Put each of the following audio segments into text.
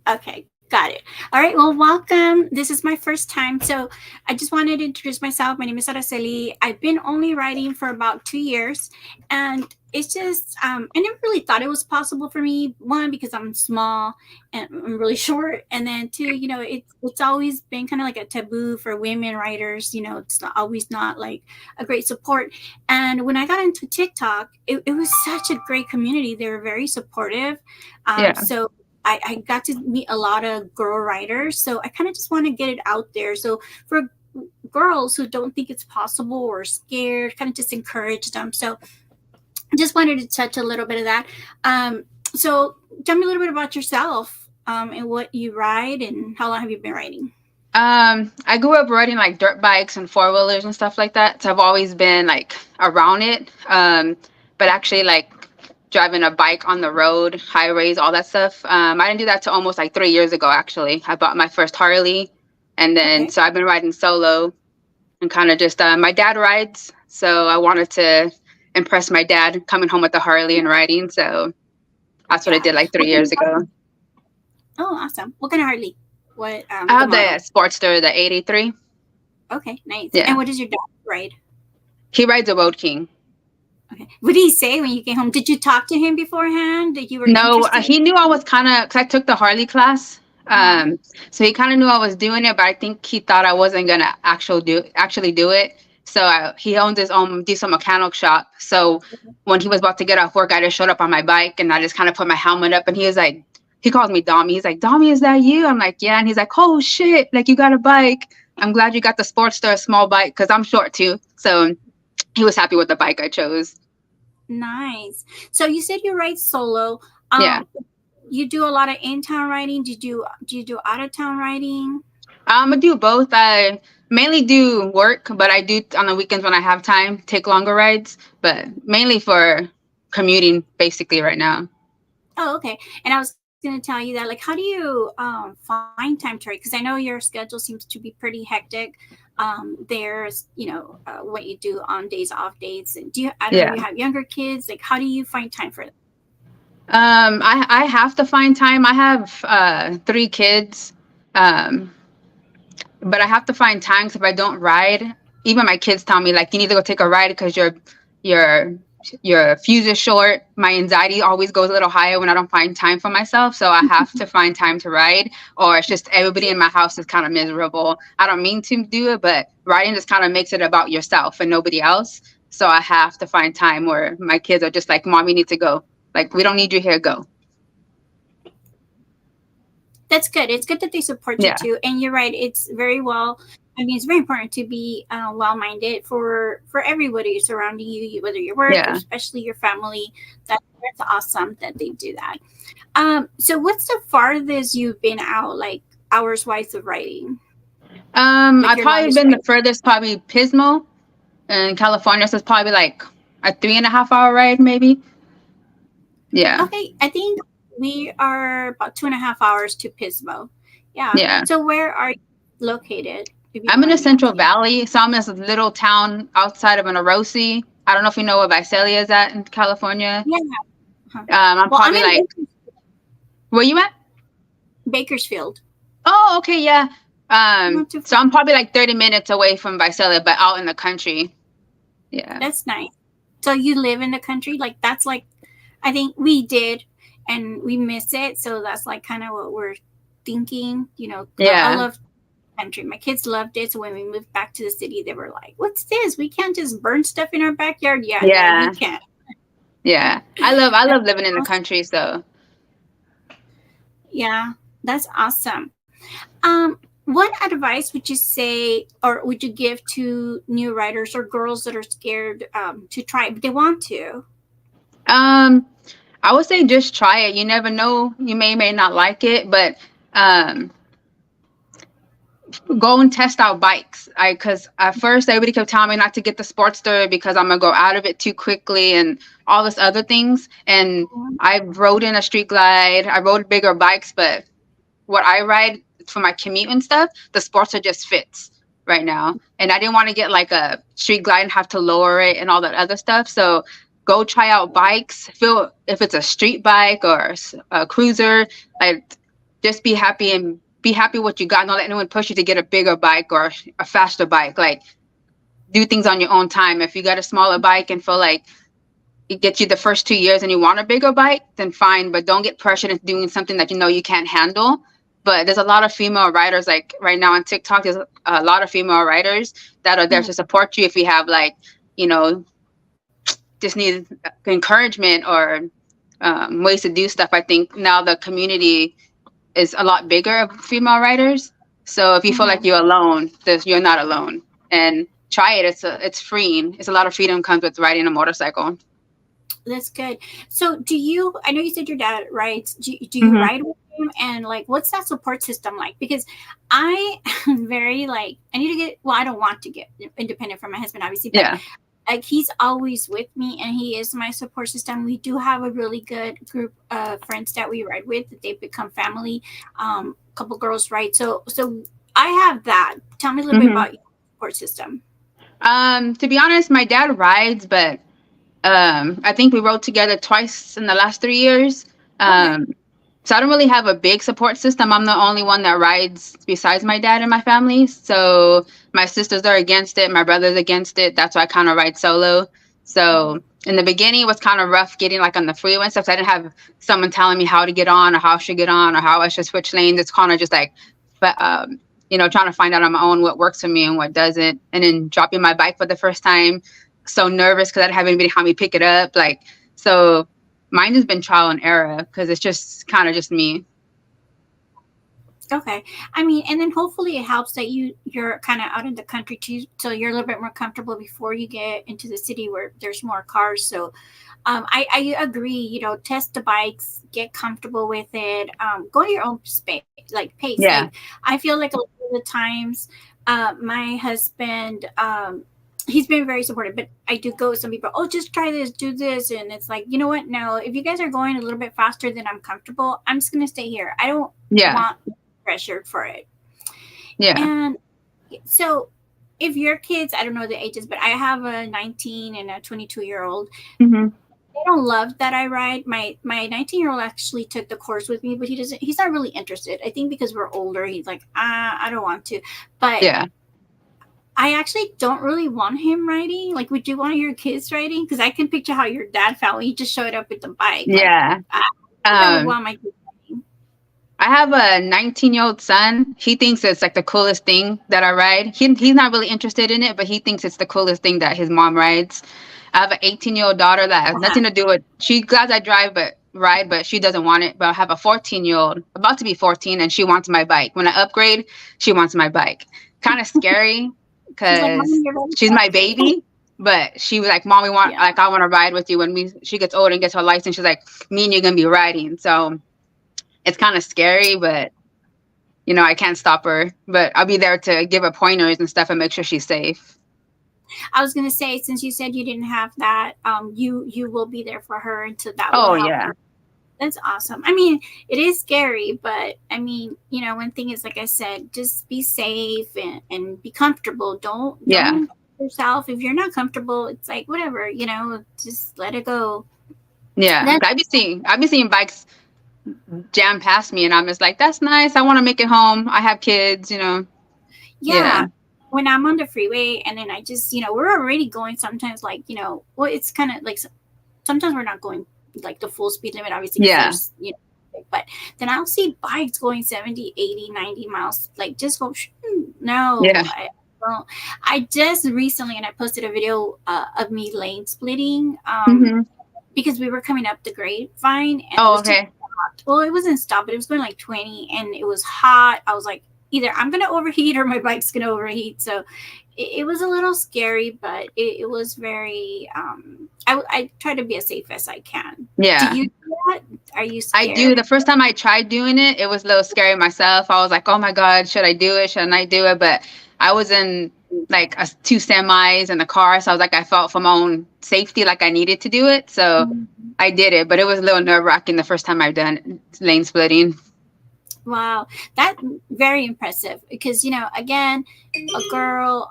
Okay, got it. All right, well, welcome. This is my first time. So I just wanted to introduce myself. My name is Araceli. I've been only writing for about 2 years. And it's just, I never really thought it was possible for me. One, because I'm small and I'm really short. And then two, it's always been kind of like a taboo for women writers. It's not, always not like a great support. And when I got into TikTok, it was such a great community. They were very supportive. Yeah. So I got to meet a lot of girl writers. So I kind of just want to get it out there. So for girls who don't think it's possible or scared, kind of just encourage them. So I just wanted to touch a little bit of that. So tell me a little bit about yourself, and what you ride and how long have you been riding? I grew up riding like dirt bikes and four wheelers and stuff like that. So I've always been like around it. But actually like driving a bike on the road, highways, all that stuff. I didn't do that till almost like 3 years ago. Actually, I bought my first Harley, and then Okay. so I've been riding solo and kind of just my dad rides, so I wanted to impress my dad coming home with the Harley and riding. So that's what I Yeah. did like three What kind years of ago. Harley? Oh, awesome. What kind of Harley? What I the have the model? Sportster, the '83. Okay, nice. Yeah, And what does your dad ride? he rides a Road King. Okay. What did he say when you came home? Did you talk to him beforehand that you were No, interested? he knew I was kind of, because I took the Harley class. Uh-huh. So he kind of knew I was doing it, but I think he thought I wasn't gonna actually do it. So he owns his own diesel mechanic shop. So when he was about to get off work, I just showed up on my bike and I just kind of put my helmet up, and he was like, he calls me Dommy. He's like, Dommy, is that you? I'm like, yeah. And he's like, oh shit, like you got a bike. I'm glad you got the Sportster, a small bike, because I'm short too. So he was happy with the bike I chose. Nice. So you said you write solo. Yeah. You do a lot of in-town writing. Do you do out-of-town writing? I do both. I mainly do work, but I do on the weekends when I have time take longer rides, but mainly for commuting basically right now. Oh, okay. And I was going to tell you that, like, how do you find time to write? Because I know your schedule seems to be pretty hectic. There's, what you do on days, off days. And I don't know, Yeah. you have younger kids. Like, how do you find time for that? I have to find time. I have 3 kids. Um, but I have to find time, 'cause if I don't ride, even my kids tell me like you need to go take a ride because your your fuse is short. My anxiety always goes a little higher when I don't find time for myself, so I have to find time to ride, or it's just everybody in my house is kind of miserable. I don't mean to do it, but riding just kind of makes it about yourself and nobody else. So I have to find time where my kids are just like, "Mom, you need to go. Like we don't need you here. Go." That's good. It's good that they support you Yeah. too. And you're right. It's very well. I mean, it's very important to be well-minded for everybody surrounding whether your work or Yeah. especially your family. That's awesome that they do that. So what's the farthest you've been out, like hours wise of writing? Like I your probably longest been ride? the furthest, probably Pismo in California. So it's probably like a 3.5 hour ride, maybe. Yeah. Okay, I think we are about 2.5 hours to Pismo. Yeah. Yeah. So where are you located, if you don't I'm in the mind me Central asking? Valley. So I'm in this little town outside of Anarosi. I don't know if you know where Visalia is at in California. Yeah. Huh. I'm Well, I'm probably in like, where you at? Bakersfield. Oh, okay. Yeah. Not too So far. I'm probably like 30 minutes away from Visalia, but out in the country. Yeah. That's nice. So you live in the country? Like that's like I think we did and we miss it. So that's like kind of what we're thinking. I Yeah. love country. My kids loved it. So when we moved back to the city, they were like, "What's this? We can't just burn stuff in our backyard." Yeah, no, you Yeah. can't. Yeah. I love That's living in the awesome. country. So, Yeah, that's awesome. What advice would you say, or would you give to new writers or girls that are scared to try, but they want to? um, I would say just try it. You never know. You may not like it, but um, go and test out bikes. Because at first everybody kept telling me not to get the Sportster because I'm gonna go out of it too quickly and all this other things. And I rode in a street glide. I rode bigger bikes, but what I ride for my commute and stuff, the Sportster just fits right now. And I didn't want to get like a street glide and have to lower it and all that other stuff. So go try out bikes. Feel if it's a street bike or a cruiser, like just be happy and be happy what you got. Don't let anyone push you to get a bigger bike or a faster bike. Like, do things on your own time. If you got a smaller bike and feel like it gets you the first 2 years and you want a bigger bike, then fine. But don't get pressured into doing something that you know you can't handle. But there's a lot of female riders, like right now on TikTok, there's a lot of female riders that are there to support you if you have like, you know, just need encouragement or ways to do stuff. I think now the community is a lot bigger of female riders. So if you feel like you're alone, you're not alone. And try it. It's freeing. It's a lot of freedom comes with riding a motorcycle. That's good. So I know you said your dad rides. Do you ride with him? And like, what's that support system like? Because I am very like, I don't want to get independent from my husband, obviously. But like, he's always with me and he is my support system. We do have a really good group of friends that we ride with, that they've become family. A couple girls ride. So I have that. Tell me a little bit about your support system. To be honest, my dad rides, but I think we rode together twice in the last 3 years. So I don't really have a big support system. I'm the only one that rides besides my dad in my family. So my sisters are against it. My brother's against it. That's why I kind of ride solo. So in the beginning, it was kind of rough getting like on the freeway and stuff. So I didn't have someone telling me how to get on or how I should get on or how I should switch lanes. It's kind of just like, you know, trying to find out on my own what works for me and what doesn't. And then dropping my bike for the first time. So nervous because I didn't have anybody help me pick it up. Like, so mine has been trial and error because it's just kind of just me. Okay. I mean, and then hopefully it helps that you're kind of out in the country too, so you're a little bit more comfortable before you get into the city where there's more cars. So I agree, you know, test the bikes, get comfortable with it, go to your own pace. Yeah. Like, I feel like a lot of the times my husband, he's been very supportive, but I do go with some people, just try this, do this. And it's like, you know what? No, if you guys are going a little bit faster than I'm comfortable, I'm just going to stay here. I don't want pressured for it. Yeah. And so if your kids, I don't know the ages, but I have a 19 and a 22-year-old. They don't love that I ride. My 19-year-old actually took the course with me, but he's not really interested. I think because we're older, he's like, I don't want to. But I actually don't really want him riding. Like, would you want your kids riding? Because I can picture how your dad felt when he just showed up with the bike. Yeah. Like, I would want my kids riding. I have a 19-year-old son. He thinks it's like the coolest thing that I ride. He's not really interested in it, but he thinks it's the coolest thing that his mom rides. I have an 18-year-old daughter that has nothing to do with. She glad I ride, but she doesn't want it. But I have a 14-year-old, about to be 14, and she wants my bike. When I upgrade, she wants my bike. Kind of scary because she's my baby. But she was like, "Mom, I want to ride with you when she gets older and gets her license." She's like, "Me and you're gonna be riding." So it's kind of scary, but you know, I can't stop her. But I'll be there to give her pointers and stuff and make sure she's safe. I was gonna say, since you said you didn't have that, you will be there for her until that. Oh yeah, her. That's awesome. I mean, it is scary, but I mean, you know, one thing is, like I said, just be safe and be comfortable. Don't yourself. If you're not comfortable, it's like whatever, you know, just let it go. Yeah, I've been seeing bikes jam past me, and I'm just like, that's nice. I want to make it home. I have kids, you know. Yeah. When I'm on the freeway and then I just, you know, we're already going sometimes like, you know, well, it's kind of like sometimes we're not going like the full speed limit, obviously. Yeah. You know, but then I'll see bikes going 70, 80, 90 miles, like just go, no. Yeah. I just recently, and I posted a video of me lane splitting because we were coming up the grapevine. And okay. Well, it wasn't stopped, but it was going like 20 and it was hot. I was like, either I'm going to overheat or my bike's going to overheat. So it was a little scary, but it was very, I try to be as safe as I can. Yeah. Do you do that? Are you scared? I do. The first time I tried doing it, it was a little scary myself. I was like, oh my God, should I do it? Should I do it? But I was in like 2 semis in the car. So I was like, I felt for my own safety, like I needed to do it. So I did it, but it was a little nerve wracking the first time I've done lane splitting. Wow, that's very impressive because, you know, again, a girl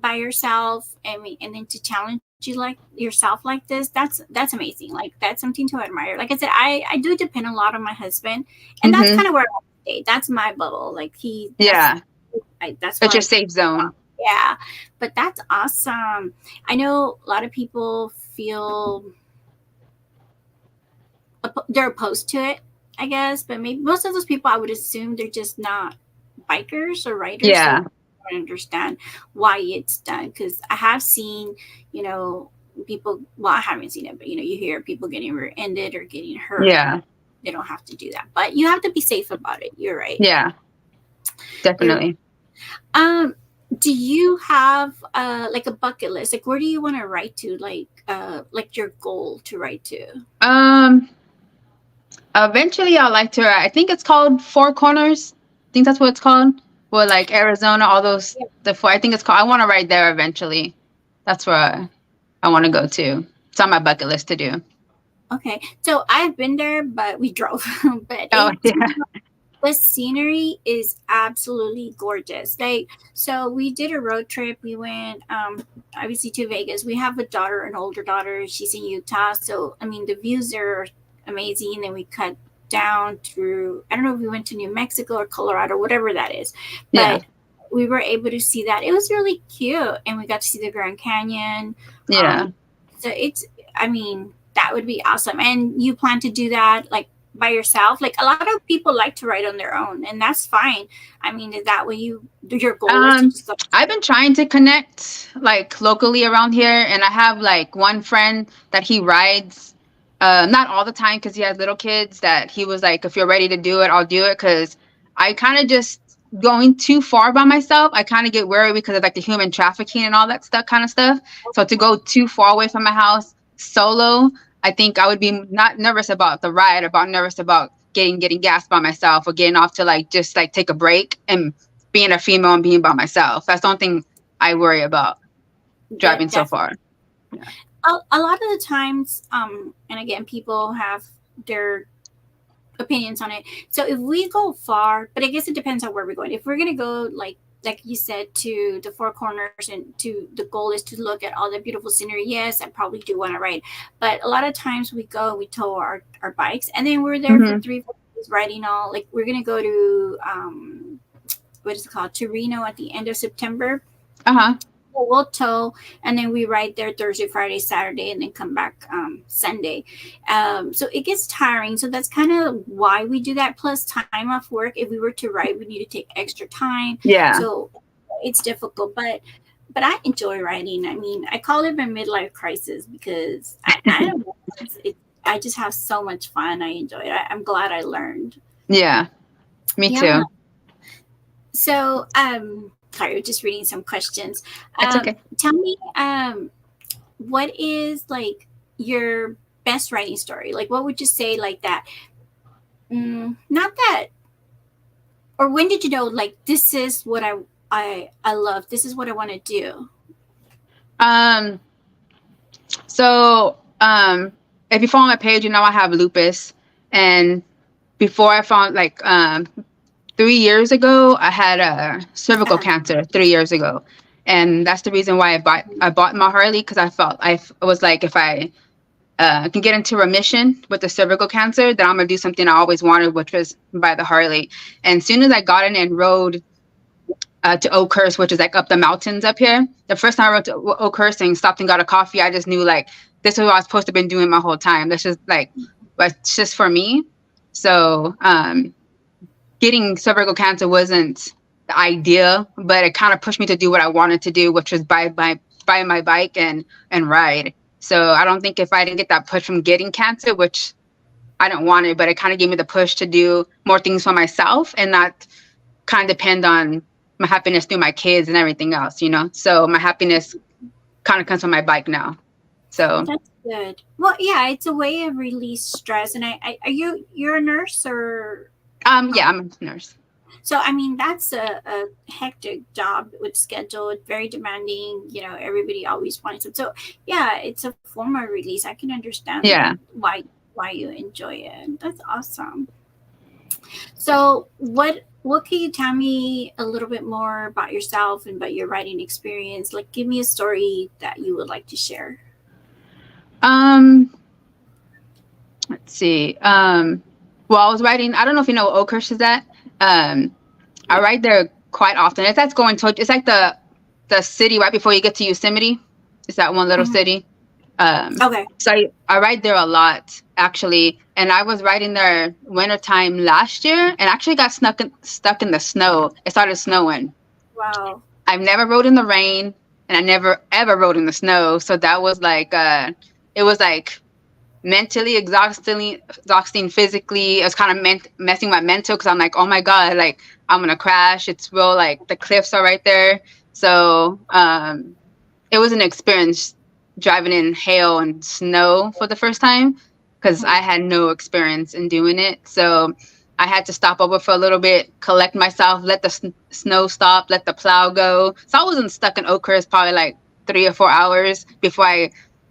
by yourself, I mean, and then to challenge you like yourself like this, that's amazing. Like, that's something to admire. Like I said, I do depend a lot on my husband, and that's kind of where day. That's my bubble. Like Yeah. that's That's where your I, safe zone. yeah. But that's awesome. I know a lot of people feel they're opposed to it, I guess, but maybe most of those people, I would assume they're just not bikers or riders, so Yeah. I don't understand why it's done. Because I have seen, you know, people. Well, I haven't seen it, but you hear people getting rear-ended or getting hurt. Yeah. They don't have to do that, but you have to be safe about it. You're right. Yeah. You're, Definitely. um, do you have like a bucket list? Like, where do you want to write to? Like your goal to write to? Um, Eventually I'd like to, I think it's called Four Corners. I think that's what it's called. Well, like Arizona, all those, the four, I think it's called, I want to ride there eventually. That's where I want to go to. It's on my bucket list to do. Okay, so I've been there, but we drove. But Oh, yeah. the scenery is absolutely gorgeous. Like, so we did a road trip. We went, obviously to Vegas. We have a daughter, an older daughter. She's in Utah, so I mean the views are amazing. And we cut down through. I don't know if we went to New Mexico or Colorado, whatever that is, Yeah. but we were able to see that. It was really cute, and we got to see the Grand Canyon. Yeah. So it's, I mean, that would be awesome. And you plan to do that like by yourself? Like a lot of people like to write on their own, and that's fine. I mean, is that what you do? Your goal is to just go? I've been trying to connect like locally around here, and I have like one friend that he rides, not all the time because he has little kids. That he was like, if you're ready to do it, I'll do it. Because I kind of just going too far by myself. I kind of get worried because of like the human trafficking and all that stuff, kind of stuff. So to go too far away from my house solo, I think I would be not nervous about the ride, about nervous about getting gas by myself or getting off to like just like take a break and being a female and being by myself. That's the only thing I worry about driving so far. Yeah. A lot of the times, and again, people have their opinions on it. So if we go far, but I guess it depends on where we're going. If we're gonna go like you said, to the Four Corners, and to the goal is to look at all the beautiful scenery, yes, I probably do want to ride. But a lot of times we tow our bikes, and then we're there for 3-4 days riding all. Like we're gonna go to what is it called, to Reno at the end of September. We'll tow, and then we ride there Thursday, Friday, Saturday, and then come back Sunday. So it gets tiring. So that's kind of why we do that. Plus time off work. If we were to ride, we need to take extra time. Yeah. So it's difficult, but I enjoy riding. I mean, I call it my midlife crisis because I don't know. I just have so much fun. I enjoy it. I'm glad I learned. Yeah, me too. So, sorry, just reading some questions. It's okay. Tell me, what is like your best writing story? Like, what would you say like that? Not that, or when did you know like this is what I love? This is what I want to do. So if you follow my page, you know I have lupus, and before I found like 3 years ago, I had cervical cancer 3 years ago. And that's the reason why I bought my Harley, because I felt I was like, if I can get into remission with the cervical cancer, then I'm going to do something I always wanted, which was buy the Harley. And as soon as I got in and rode to Oakhurst, which is like up the mountains up here, the first time I rode to Oakhurst and stopped and got a coffee, I just knew like, this is what I was supposed to have been doing my whole time. That's just like, it's just for me. So, getting cervical cancer wasn't the idea, but it kind of pushed me to do what I wanted to do, which was buy my bike and ride. So I don't think if I didn't get that push from getting cancer, which I don't want it, but it kind of gave me the push to do more things for myself and not kind of depend on my happiness through my kids and everything else, So my happiness kind of comes from my bike now. So that's good. Well, yeah, it's a way of release stress. And you're a nurse or? Yeah, I'm a nurse. So, I mean, that's a hectic job with schedule. It's very demanding. Everybody always wants it. So, yeah, it's a form of release. I can understand why you enjoy it. That's awesome. So, what can you tell me a little bit more about yourself and about your writing experience? Like, give me a story that you would like to share. Let's see. Well, I was writing, I don't know if you know what Oakhurst is at. I ride there quite often. That's going to, it's like the city right before you get to Yosemite. It's that one little Mhm. city. Okay. So I ride there a lot actually, and I was riding there wintertime last year, and actually got stuck in the snow. It started snowing. Wow. I've never rode in the rain, and I never ever rode in the snow. So that was like, it was like mentally exhausting physically. It was kind of messing my mental because I'm like, oh my god, like I'm gonna crash. It's real, like the cliffs are right there. So it was an experience driving in hail and snow for the first time because I had no experience in doing it. So I had to stop over for a little bit, collect myself, let the snow stop, let the plow go. So I wasn't stuck in Oakhurst probably like 3 or 4 hours before I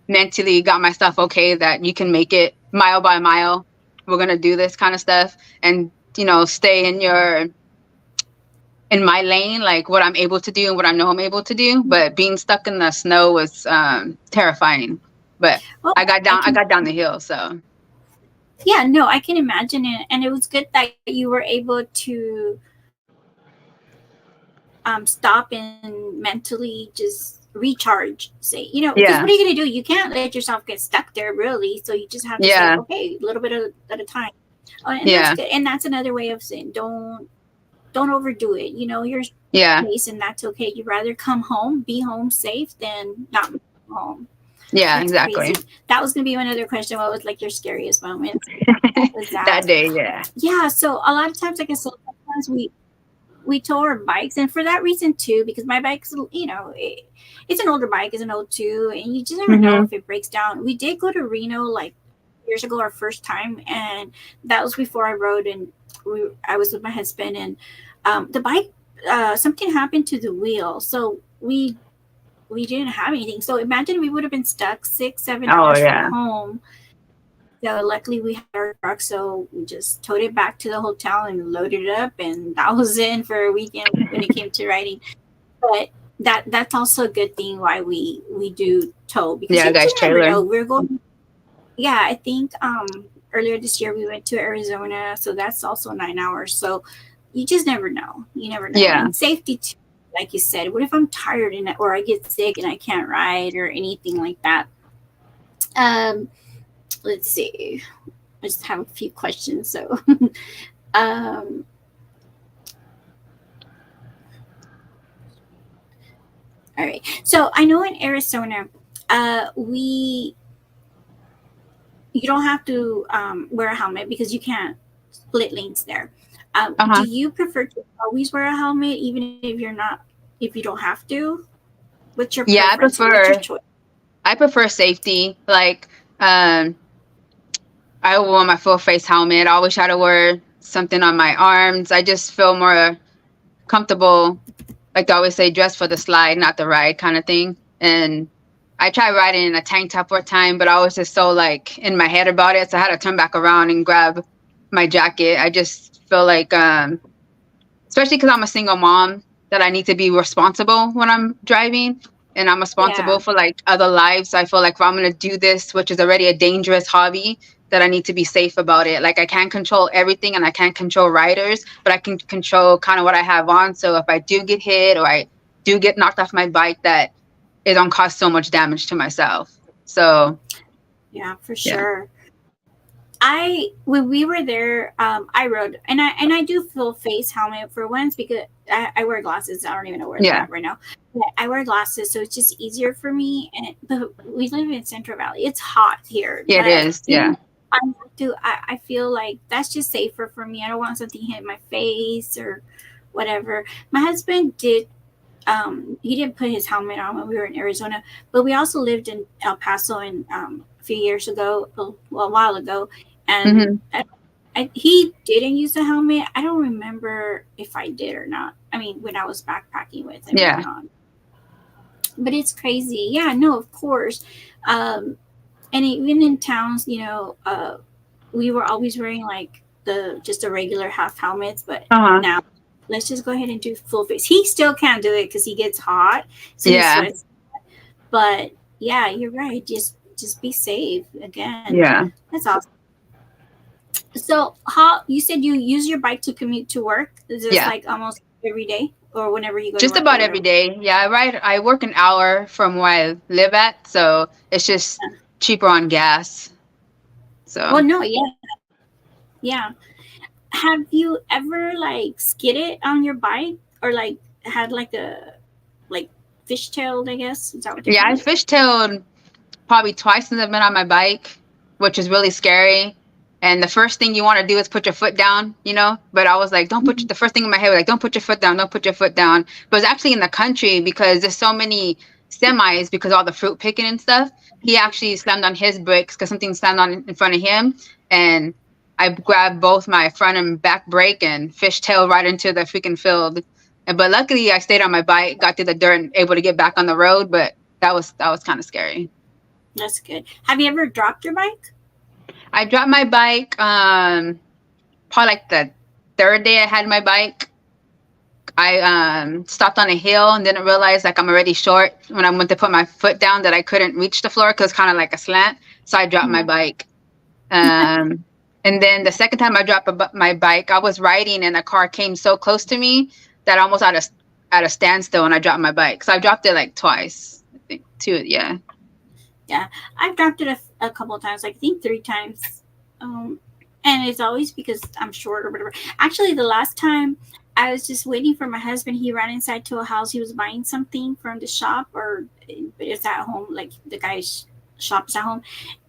mentally got myself okay that you can make it mile by mile. We're gonna do this kind of stuff, and stay in my lane, like what I'm able to do and what I know I'm able to do. But being stuck in the snow was terrifying. But Well, I got I down. I can. got down the hill. So Yeah, no, I can imagine it, and it was good that you were able to stop and mentally just recharge. Say, because yeah, what are you gonna do? You can't let yourself get stuck there, really. So you just have to say, yeah, okay, a little bit at a time. And that's yeah, good. And that's another way of saying don't overdo it. You're yeah, place, and that's okay. You'd rather come home, be home safe, than not home. yeah, That's crazy. exactly. That was gonna be another question. What was like your scariest moment? What was that? That day, yeah, Yeah. So a lot of times, like I said, sometimes we tow our bikes, and for that reason too, because my bike's it's an older bike, it's an old two, and you just never know hmm if it breaks down. We did go to Reno like years ago, our first time, and that was before I rode, and I was with my husband, and the bike, something happened to the wheel, so we didn't have anything. So imagine we would have been stuck 6 7 oh hours from yeah, home. So luckily we had our truck, so we just towed it back to the hotel and loaded it up, and that was in for a weekend when it came to riding. But that's also a good thing why we do tow, because yeah, you guys, just never trailer, know. We're going. Yeah, I think earlier this year we went to Arizona, so that's also 9 hours. So you just never know. You never know. yeah, And safety too, like you said. What if I'm tired or I get sick and I can't ride or anything like that? Um, let's see. I just have a few questions. So, um, all right. So I know in Arizona, we you don't have to wear a helmet because you can't split lanes there. uh Do huh, you prefer to always wear a helmet, even if if you don't have to? What's your yeah. preference? What's your choice? I prefer safety. Like, I wore my full face helmet. I always try to wear something on my arms. I just feel more comfortable. Like they always say, dress for the slide, not the ride kind of thing. And I tried riding in a tank top for a time, but I was just so like in my head about it. So I had to turn back around and grab my jacket. I just feel like, especially because I'm a single mom, that I need to be responsible when I'm driving. And I'm responsible Yeah, for like other lives. So I feel like if I'm going to do this, which is already a dangerous hobby, that I need to be safe about it. Like I can't control everything and I can't control riders, but I can control kind of what I have on. So if I do get hit or I do get knocked off my bike, that it don't cause so much damage to myself. So yeah, for yeah. sure. I when we were there, I rode, and I do full face helmet for once because I wear glasses. I don't even know where they're Yeah. at right now. But I wear glasses, so it's just easier for me. But we live in Central Valley. It's hot here, Yeah, it but is. Yeah. even I feel like that's just safer for me. I don't want something hit my face or whatever. My husband did. He didn't put his helmet on when we were in Arizona, but we also lived in El Paso a few years ago, a while ago, and hmm he didn't use the helmet. I don't remember if I did or not. I mean, when I was backpacking with him or Yeah. not. But it's crazy. Yeah, no, of course. And even in towns, we were always wearing like the just a regular half helmets, but Uh-huh. now let's just go ahead and do full face. He still can't do it because he gets hot, so he Yeah. sweats. But yeah, you're right. Just be safe. Again, Yeah. that's awesome. So how you said you use your bike to commute to work? Is this Yeah, like almost every day or whenever you go to just work or about every whatever? day. Yeah, I work an hour from where I live at, so it's just cheaper on gas. So Well, no, yeah, yeah. Have you ever like skidded on your bike or like had like a like fishtailed? I guess is that what they yeah, call I it? fishtailed probably twice since I've been on my bike, which is really scary. And the first thing you want to do is put your foot down, you know. But I was like, don't put the first thing in my head was like, don't put your foot down, don't put your foot down. But it's actually in the country because there's so many semis because all the fruit picking and stuff. He actually slammed on his brakes because something slammed on in front of him, and I grabbed both my front and back brake and fishtailed right into the freaking field. But luckily, I stayed on my bike, got through the dirt, and able to get back on the road. But that was kind of scary. That's good. Have you ever dropped your bike? I dropped my bike probably like the third day I had my bike. I stopped on a hill and didn't realize like I'm already short when I went to put my foot down that I couldn't reach the floor because it's kind of like a slant. So I dropped my Mhm. bike. Um, and then the second time I dropped my bike, I was riding and a car came so close to me that I almost at a standstill and I dropped my bike. So I dropped it like twice. I think two. Yeah. Yeah, I've dropped it a couple of times. Like, I think 3 times. And it's always because I'm short or whatever. Actually, the last time I was just waiting for my husband. He ran inside to a house. He was buying something from the shop, or it's at home. Like the guy's shop is at home,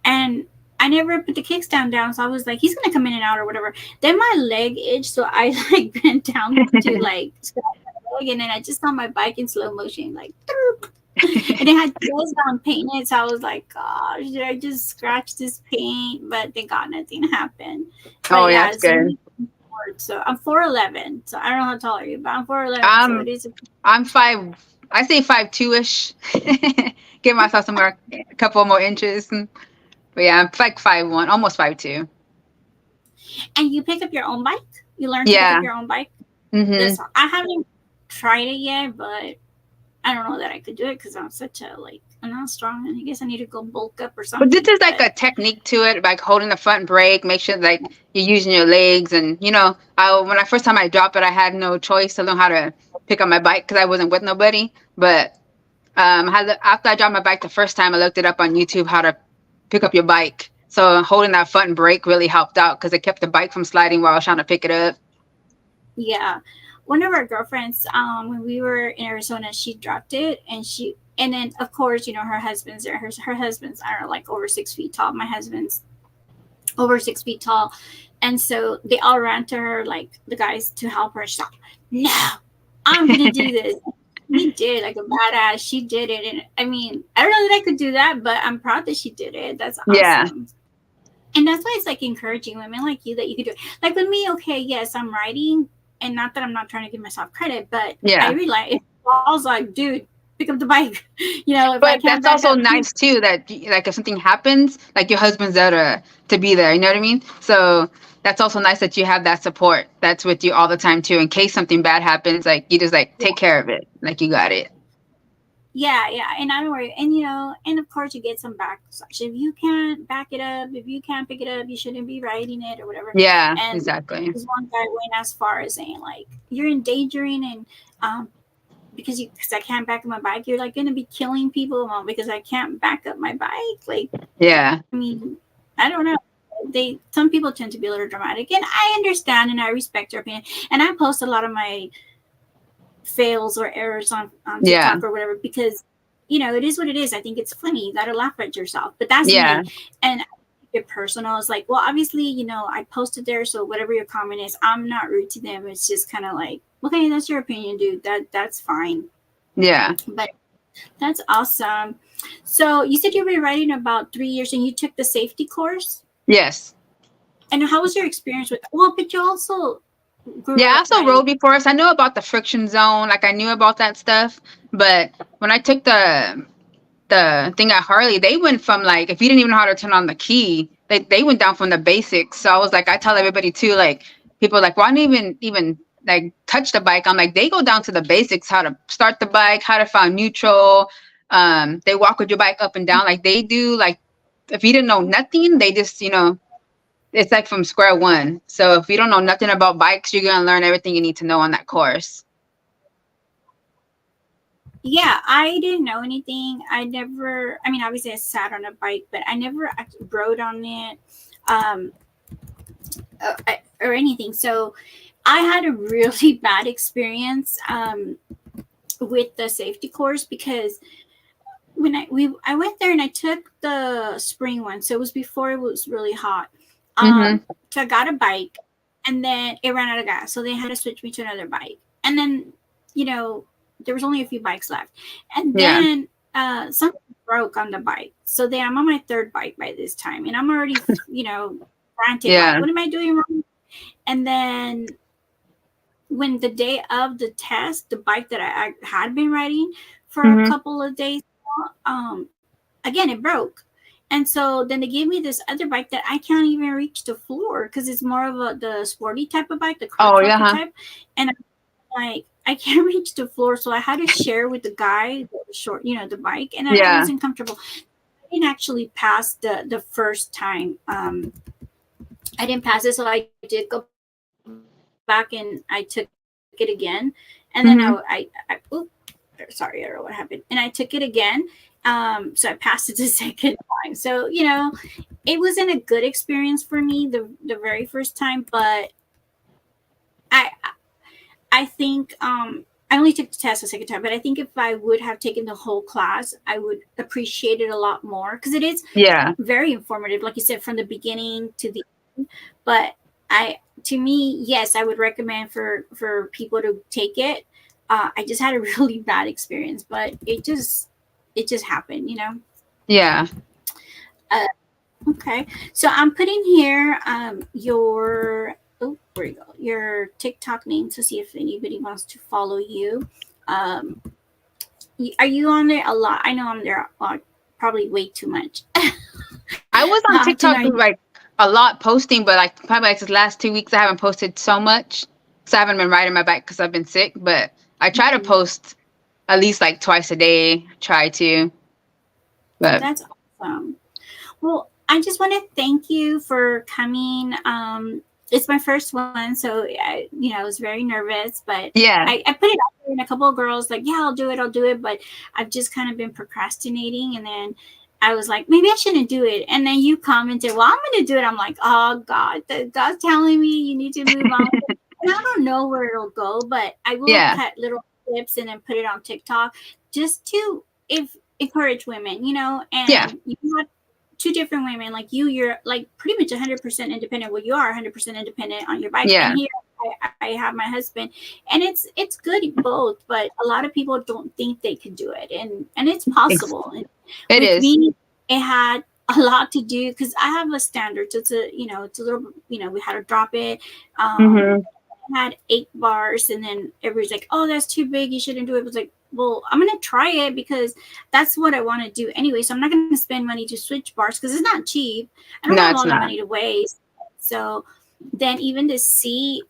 and I never put the kickstand down. So I was like, he's gonna come in and out or whatever. Then my leg itched, so I like bent down to like scratch my leg, and then I just saw my bike in slow motion, like. And it had gels on painted, so I was like, gosh, did I just scratch this paint? But thank God nothing happened. But Oh, yeah, yeah, that's it's good. really hard. So I'm 4'11", so I don't know how tall are you, but I'm 4'11", so it Um, is. I'm five. I say 5'2" ish. Give myself some more, a couple more inches. But yeah, I'm like 5'1", almost 5'2". And you pick up your own bike. You learn to pick up Yeah. your own bike. Mhm. I haven't tried it yet, but I don't know that I could do it because I'm such a like I'm not strong, and I guess I need to go bulk up or But this something. is like But a technique to it, like holding the front brake, make sure like you're using your legs, and when I first time I dropped it, I had no choice to learn how to pick up my bike because I wasn't with nobody. But after I dropped my bike the first time, I looked it up on YouTube how to pick up your bike. So holding that front brake really helped out because it kept the bike from sliding while I was trying to pick it up. yeah, one of our girlfriends, when we were in Arizona, she dropped it, and then of course, her husband's there. Her husband's, I don't know, like over 6 feet tall. My husband's over 6 feet tall, and so they all ran to her, like the guys, to help her. She's like, "No, I'm gonna do this." He did, like a badass. She did it, and I mean, I don't know that I could do that, but I'm proud that she did it. That's Yeah, awesome. And that's why it's like encouraging women like you that you could do it. Like with me, okay, yes, I'm writing, and not that I'm not trying to give myself credit, but I yeah. realize if I was like, dude, pick up the bike. If I But can't that's back also up, nice too that like if something happens, like your husband's there to be there. You know what I mean? So that's also nice that you have that support that's with you all the time too. In case something bad happens, like you just like take care of it, like you got it. yeah, yeah, and I don't worry. And and of course you get some backlash if you can't back it up. If you can't pick it up, you shouldn't be riding it or whatever. Yeah, And exactly. this one guy went as far as saying like you're endangering and because I can't back up my bike, you're like gonna be killing people because I can't back up my bike. Like, Yeah, I mean, I don't know. Some people tend to be a little dramatic, and I understand and I respect their opinion. And I post a lot of my fails or errors on yeah, TikTok or whatever because it is what it is. I think it's funny. You gotta laugh at yourself. But that's yeah, me. And it personal. It's like, well, obviously, I posted there, so whatever your comment is, I'm not rude to them. It's just kind of like, okay, that's your opinion, dude. That's fine. yeah. But that's awesome. So you said you've been writing about 3 years, and you took the safety course. Yes. And how was your experience with? Well, but you also grew Yeah, I up also riding. rode before us. I know about the friction zone, like I knew about that stuff. But when I took the thing at Harley, they went from like if you didn't even know how to turn on the key, they went down from the basics. So I was like, I tell everybody too, like people are like, well, I didn't even like touch the bike. I'm like, they go down to the basics, how to start the bike, how to find neutral. They walk with your bike up and down like they do. Like if you didn't know nothing, they just it's like from square one. So if you don't know nothing about bikes, you're gonna learn everything you need to know on that course. Yeah, I didn't know anything. I mean, obviously I sat on a bike, but I never actually rode on it um, or anything. So I had a really bad experience with the safety course because when I went there and I took the spring one, so it was before it was really hot. So I got a bike, and then it ran out of gas, so they had to switch me to another bike. And then, there was only a few bikes left, and then something broke on the bike. So then I'm on my third bike by this time, and I'm already, frantic. Like, what am I doing wrong? And then when the day of the test, the bike that I had been riding for a couple of days, again, it broke. And so then they gave me this other bike that I can't even reach the floor because it's more of the sporty type of bike, the car type. And I'm like, I can't reach the floor. So I had to share with the guy, the bike, and I wasn't comfortable. I didn't actually pass the first time. I didn't pass it, so I did go back and I took it again. And then sorry, I don't know what happened. And I took it again. So I passed it the second time. So, it wasn't a good experience for me the very first time, but I think I only took the test the second time, but I think if I would have taken the whole class, I would appreciate it a lot more because it is very informative, like you said, from the beginning to the end. But to me, yes, I would recommend for people to take it. I just had a really bad experience, but it just happened, Yeah. Okay. So I'm putting here your TikTok name to see if anybody wants to follow you. Are you on there a lot? I know I'm there probably way too much. I was on TikTok like a lot posting, but like probably like the last 2 weeks I haven't posted so much because I haven't been riding my bike because I've been sick. But I try to post at least like twice a day. Try to. But that's awesome. Well, I just want to thank you for coming. It's my first one, so I was very nervous, but I put it out there, and a couple of girls like, yeah, I'll do it, but I've just kind of been procrastinating, and then I was like, maybe I shouldn't do it, and then you commented, well, I'm going to do it. I'm like, oh God, God's telling me you need to move on, and I don't know where it'll go, but I will cut little clips and then put it on TikTok just to encourage women, and you had two different women like you're like pretty much 100% independent. Well, you are 100% independent on your bike. And here I have my husband, and it's good both, but a lot of people don't think they can do it, and it's possible. It is. Me, it had a lot to do because I have a standard. So it's a little, we had to drop it. I had 8 bars, and then everybody's like, oh, that's too big, you shouldn't do it. It was like, well, I'm going to try it because that's what I want to do anyway. So I'm not going to spend money to switch bars because it's not cheap. I don't have all the money to waste. So then even the seat,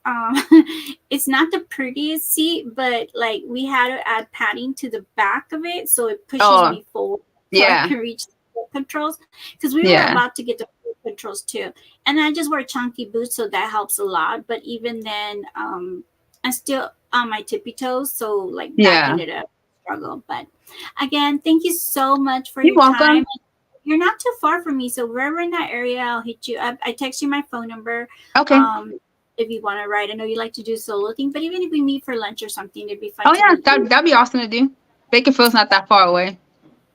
it's not the prettiest seat, but like we had to add padding to the back of it. So it pushes me forward. So I can reach the controls because we were about to get the controls too. And I just wear chunky boots, so that helps a lot. But even then, I'm still on my tippy toes. So like that ended up struggle. But again, thank you so much for your time. You're not too far from me, so wherever in that area, I'll hit you up. I text you my phone number. Okay. If you want to ride, I know you like to do solo thing, but even if we meet for lunch or something, it'd be fun. Oh yeah, that'd be awesome to do. Bakersfield's not that far away.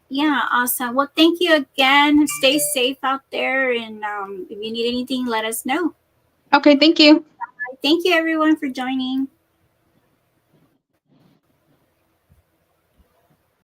Yeah, awesome. Well, thank you again. Stay safe out there, and if you need anything, let us know. Okay, thank you. Thank you everyone for joining.